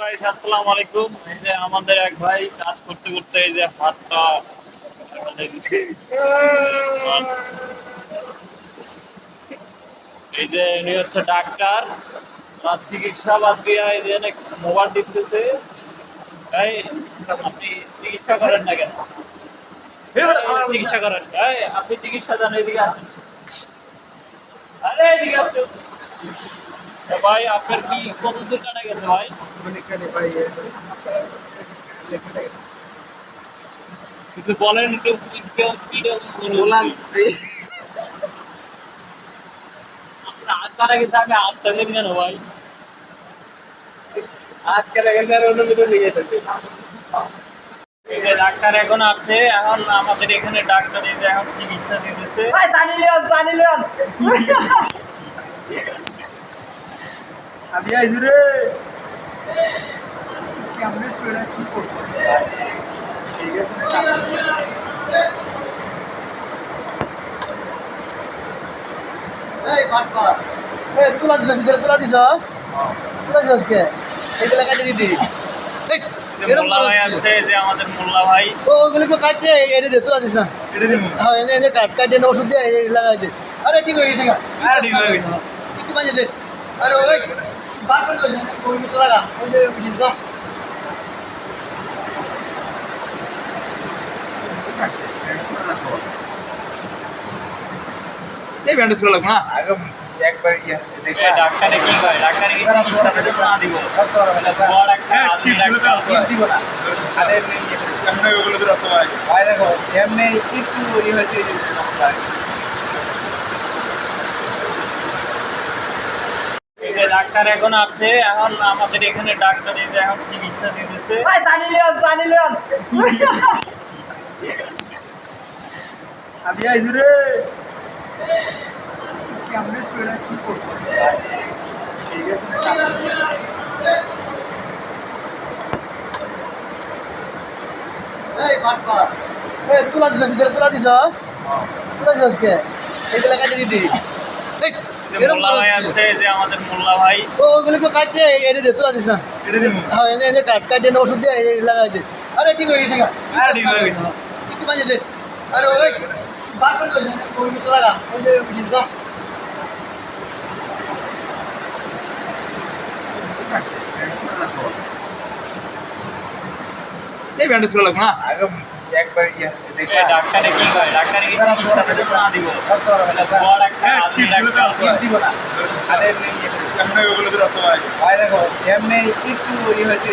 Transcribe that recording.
Guys আসসালামু আলাইকুম। এই যে আমাদের এক ভাই কাজ করতে করতে এই যে হাতটা মানে দিছে। এই যে উনি হচ্ছে ডাক্তার, তার চিকিৎসা বাদ দিয়ে এই যে মোবাইল টিপতেছে। এই আপনি চিকিৎসা করেন না কেন? চিকিৎসা করেন, এই আপনি চিকিৎসা জানেন, এদিকে আসেন। আরে এদিকে আসুন। ভাই আপনার কি কত দূর কাটা গেছে ভাই? কিছু বলেন একটু। বললাম হাত কাটা গেছে, আমি হাত টানেন কেন ভাই? আজকে গেছে আর অন্য কিছু নিয়ে গেছে। এই যে ডাক্তার এখন আছে, এখন আমাদের এখানে ডাক্তার এই যে এখন চিকিৎসা দিতেছে। ভাই জানি লিওন আমি আইছি রে। কেমনে তুই কি করছিস ঠিক আছে। এই বাটপা এই তুলা দিছ ভিতরে তুলা দিছ কে এইগুলা কাটে দিদি এই মোল্লা ভাই আসছে, এই যে আমাদের মোল্লা ভাই। ওগুলো তো কাটতে এনে দে তুলা দিছ হ্যাঁ এনে এনে কাটে না ওষুধ দিয়ে লাগাই দে আরে ঠিক হয়ে গেছে আর ঠিক হয়ে গেছে। একটু বাজে দে আরে ওই বাটপা কই ওই তো লাগা ওই যে দিন তো এই ব্যান্ডেজ করা লাগবে না আগে একবার ইয়া এই ডাক্তারে কি কয়? ডাক্তারে কি চিকিৎসা না দিব? বড় একটা আদমি ডাক্তার। দিব না আরে নেই এমনি ওগুলো তো রক্ত হয় ভাই দেখো এমনি একটু ইয়ে হয়েছে এই যে ডাক্তার এখন আছে, এখন আমাদের এখানে ডাক্তার এই যে এখন চিকিৎসা দিতেছে। ভাই জানি লিওন আমি আইছি রে। কেমনে তুই কি করছিস ঠিক আছে। এই বাটপা এই তুলা দিছ ভিতরে তুলা দিছ কে এইগুলা কাটে দিদি এই যে মোল্লা ভাই আসছে, এই যে আমাদের মোল্লা ভাই। ওগুলো তো কাটতে এনে দে তুলা দিছ হ্যাঁ এনে এনে কাটে না ওষুধ দিয়ে লাগাই দে আরে ঠিক হয়ে গেছে আর ঠিক হয়ে গেছে। একটু বাজে দে আরে ওই বাটপা কই ওই তো লাগা ওই যে দিন তো এই ব্যান্ডেজ করা লাগবে না আগে একবার ইয়া এই ডাক্তারে কি কয়? ডাক্তারে কি চিকিৎসা না দিব? বড় একটা আদমি ডাক্তার। দিব না আরে নেই এমনি ওগুলো তো রক্ত হয় ভাই দেখো এমনি একটু ইয়ে হয়েছে